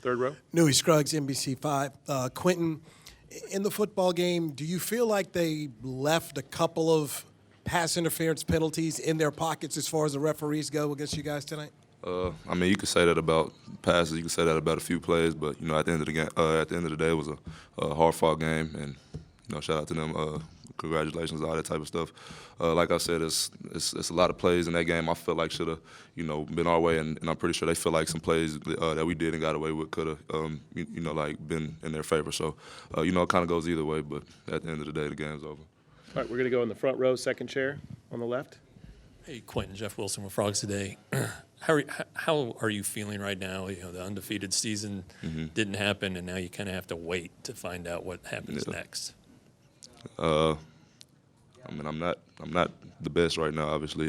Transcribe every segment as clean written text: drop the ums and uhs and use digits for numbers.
Third row. Newey Scruggs, NBC5. Quentin, in the football game, do you feel like they left a couple of pass interference penalties in their pockets as far as the referees go against you guys tonight? I mean, you could say that about passes. You could say that about a few plays, but you know, at the end of the game, at the end of the day, it was a hard-fought game, and you know, shout out to them. Congratulations, all that type of stuff. Like I said, it's a lot of plays in that game I feel like should have, you know, been our way, and I'm pretty sure they feel like some plays that we did and got away with could have, you know, like been in their favor. So, you know, it kind of goes either way, but at the end of the day, the game's over. All right, we're going to go in the front row, second chair on the left. Hey, Quentin, Jeff Wilson with Frogs Today. How are you feeling right now? You know, the undefeated season didn't happen, and now you kind of have to wait to find out what happens next. I mean, I'm not the best right now, obviously.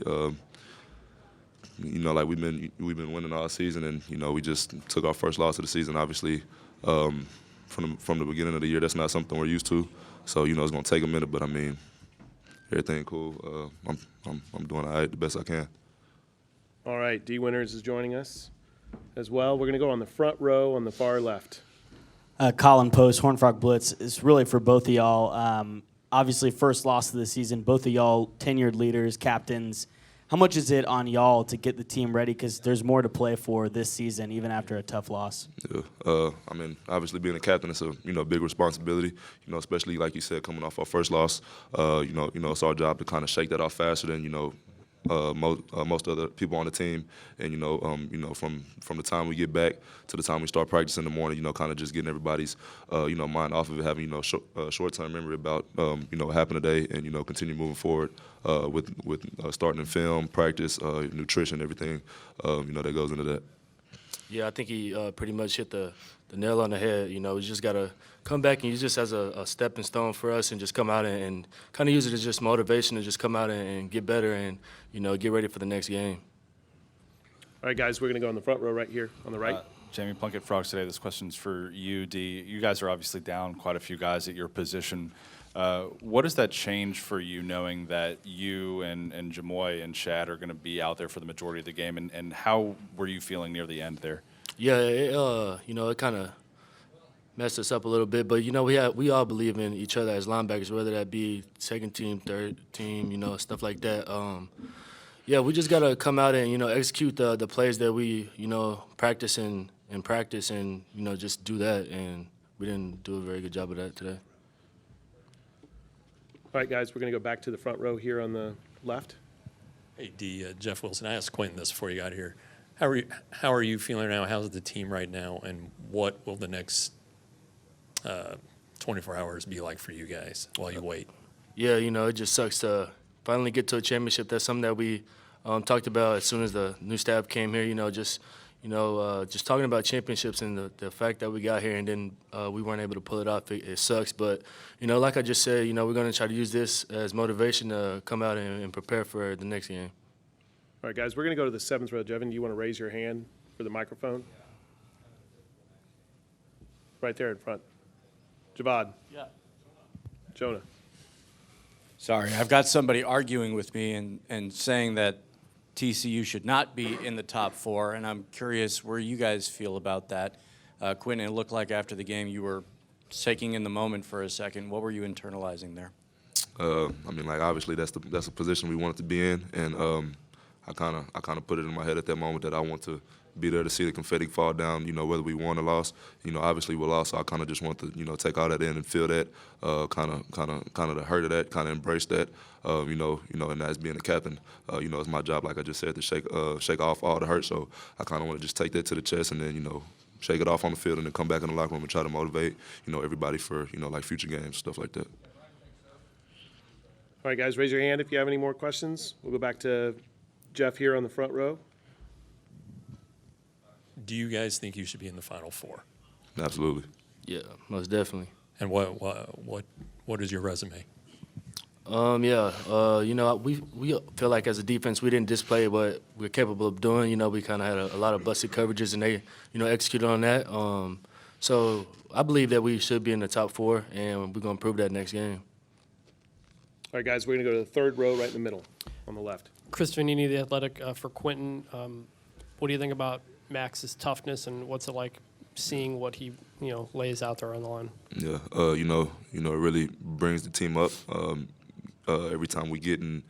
You know, like we've been winning all season, and you know, we just took our first loss of the season. Obviously, from the beginning of the year, that's not something we're used to. So you know, it's gonna take a minute, but I mean, everything cool. I'm doing all right, the best I can. All right, D. Winters is joining us as well. We're going to go on the front row on the far left. Colin Post, Horned Frog Blitz, is really for both of y'all. Obviously, first loss of the season. Both of y'all tenured leaders, captains. How much is it on y'all to get the team ready? Because there's more to play for this season, even after a tough loss. Yeah, I mean, obviously being a captain is a big responsibility. You know, especially like you said, coming off our first loss. You know, it's our job to kind of shake that off faster than most other people on the team, and you know, from the time we get back to the time we start practicing in the morning, you know, kind of just getting everybody's mind off of it, having short-term memory about what happened today, and you know, continue moving forward with starting in film, practice, nutrition, everything that goes into that. Yeah, I think he pretty much hit the nail on the head. You know, we just got to come back and use this as a stepping stone for us and just come out and kind of use it as just motivation to just come out and get better and, you know, get ready for the next game. All right, guys, we're going to go in the front row right here on the right. Jamie Plunkett, Frogs Today. This question's for you, D. You guys are obviously down quite a few guys at your position. What does that change for you, knowing that you and Jamoy and Shad are going to be out there for the majority of the game, and how were you feeling near the end there? Yeah, it kind of messed us up a little bit, but, you know, we all believe in each other as linebackers, whether that be second team, third team, you know, stuff like that. Yeah, we just got to come out and, you know, execute the plays that we, you know, practice and you know, just do that, and we didn't do a very good job of that today. All right, guys, we're going to go back to the front row here on the left. Hey, D. Jeff Wilson, I asked Quentin this before you got here. How are you feeling now? How's the team right now, and what will the next 24 hours be like for you guys while you wait? Yeah, you know, it just sucks to finally get to a championship. That's something that we talked about as soon as the new staff came here. You know, just talking about championships and the fact that we got here and then we weren't able to pull it off. It sucks, but you know, like I just said, you know, we're going to try to use this as motivation to come out and prepare for the next game. All right, guys, we're going to go to the seventh row. Jevin, do you want to raise your hand for the microphone? Right there in front. Javad. Yeah. Jonah. Sorry, I've got somebody arguing with me and saying that TCU should not be in the top four, and I'm curious where you guys feel about that. Quentin, it looked like after the game you were taking in the moment for a second. What were you internalizing there? I mean, like, obviously that's a position we wanted to be in, and I kind of put it in my head at that moment that I want to be there to see the confetti fall down, you know, whether we won or lost. You know, obviously we lost, so I kind of just want to, you know, take all that in and feel that, kind of the hurt of that, kind of embrace that, you know, and as being a captain, you know, it's my job, like I just said, to shake off all the hurt. So I kind of want to just take that to the chest and then, you know, shake it off on the field and then come back in the locker room and try to motivate, you know, everybody for, you know, like future games, stuff like that. All right, guys, raise your hand if you have any more questions. We'll go back to Jeff here on the front row. Do you guys think you should be in the Final Four? Absolutely. Yeah, most definitely. And what is your resume? You know, we feel like as a defense we didn't display what we're capable of doing. You know, we kind of had a lot of busted coverages, and they, you know, executed on that. So I believe that we should be in the top four, and we're going to prove that next game. All right, guys, we're going to go to the third row right in the middle on the left. Chris Vanini, The Athletic, for Quentin. What do you think about Max's toughness, and what's it like seeing what he lays out there on the line. Yeah, it really brings the team up. Every time we get in,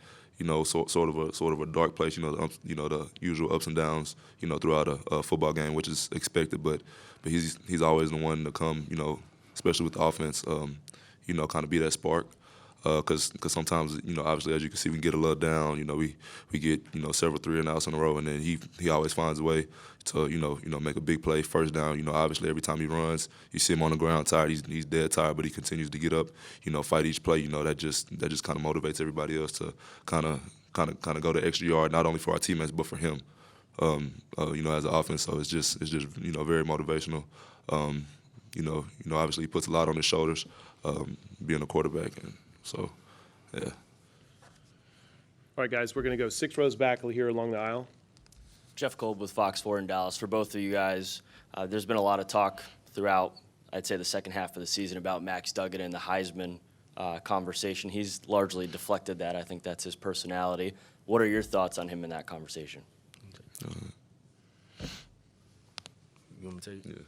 sort of a dark place, the usual ups and downs, throughout a football game, which is expected. But he's always the one to come, especially with the offense, kind of be that spark. Because sometimes, obviously, as you can see, we can get a little down. We get, several 3-and-outs in a row, and then he always finds a way to, make a big play, first down. Obviously, every time he runs, you see him on the ground tired. He's dead tired, but he continues to get up, fight each play. That just kind of motivates everybody else to kind of go the extra yard, not only for our teammates but for him. As an offense, so it's just very motivational. Obviously, he puts a lot on his shoulders, being a quarterback, and so, yeah. All right, guys, we're going to go 6 rows back here along the aisle. Jeff Kolb with Fox 4 in Dallas. For both of you guys, there's been a lot of talk throughout, I'd say, the second half of the season about Max Duggan and the Heisman conversation. He's largely deflected that. I think that's his personality. What are your thoughts on him in that conversation? You want me to take it?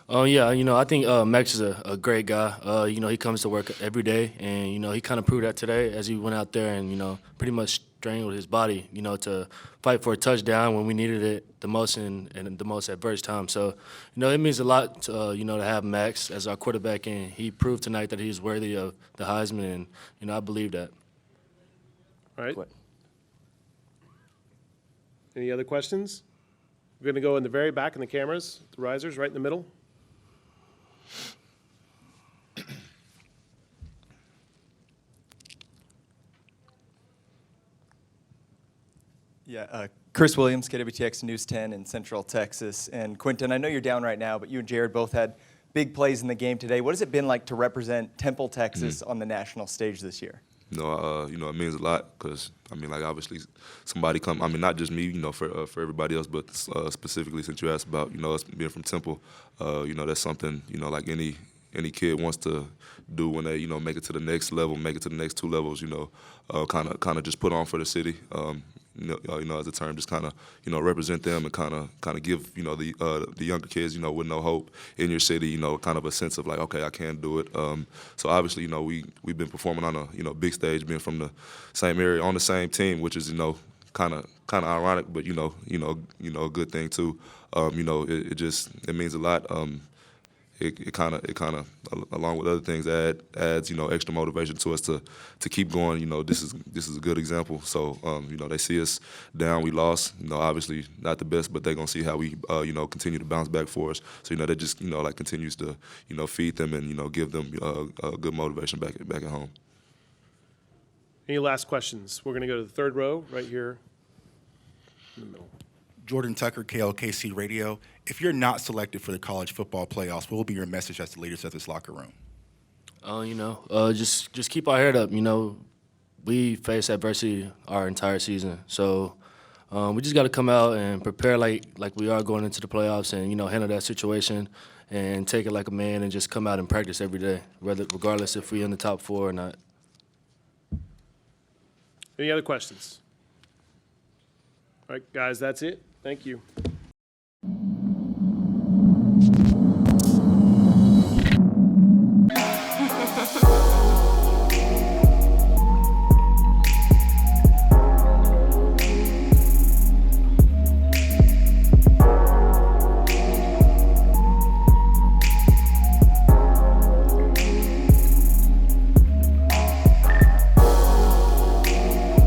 Yeah. I think Max is a great guy. He comes to work every day, and, he kind of proved that today as he went out there and, pretty much strangled his body, to fight for a touchdown when we needed it the most in the most adverse time. So, it means a lot, to have Max as our quarterback, and he proved tonight that he's worthy of the Heisman, and, I believe that. All right. Quit. Any other questions? We're going to go in the very back in the cameras, the risers, right in the middle. Yeah, Chris Williams, KWTX News 10 in Central Texas. And Quentin, I know you're down right now, but you and Jared both had big plays in the game today. What has it been like to represent Temple, Texas on the national stage this year? It means a lot because, obviously somebody not just me, for everybody else, but specifically since you asked about, us being from Temple, that's something, like any kid wants to do when they, make it to the next level, make it to the next 2 levels, kind of just put on for the city. As a term, just kind of, represent them and kind of give, the younger kids, with no hope in your city, kind of a sense of like, okay, I can do it. So obviously, we've been performing on a, big stage, being from the same area on the same team, which is, kind of ironic, but a good thing too. It means a lot. It kind of along with other things adds extra motivation to us to keep going. This is a good example. So they see us down, we lost. Obviously not the best, but they're gonna see how we continue to bounce back for us. So that just continues to feed them and give them a good motivation back at home. Any last questions? We're going to go to the 3rd row right here in the middle. Jordan Tucker, KLKC Radio. If you're not selected for the college football playoffs, what will be your message as the leaders of this locker room? Just keep our head up. We face adversity our entire season, so we just got to come out and prepare like we are going into the playoffs, and handle that situation and take it like a man, and just come out and practice every day, regardless if we're in the top 4 or not. Any other questions? All right, guys, that's it. Thank you.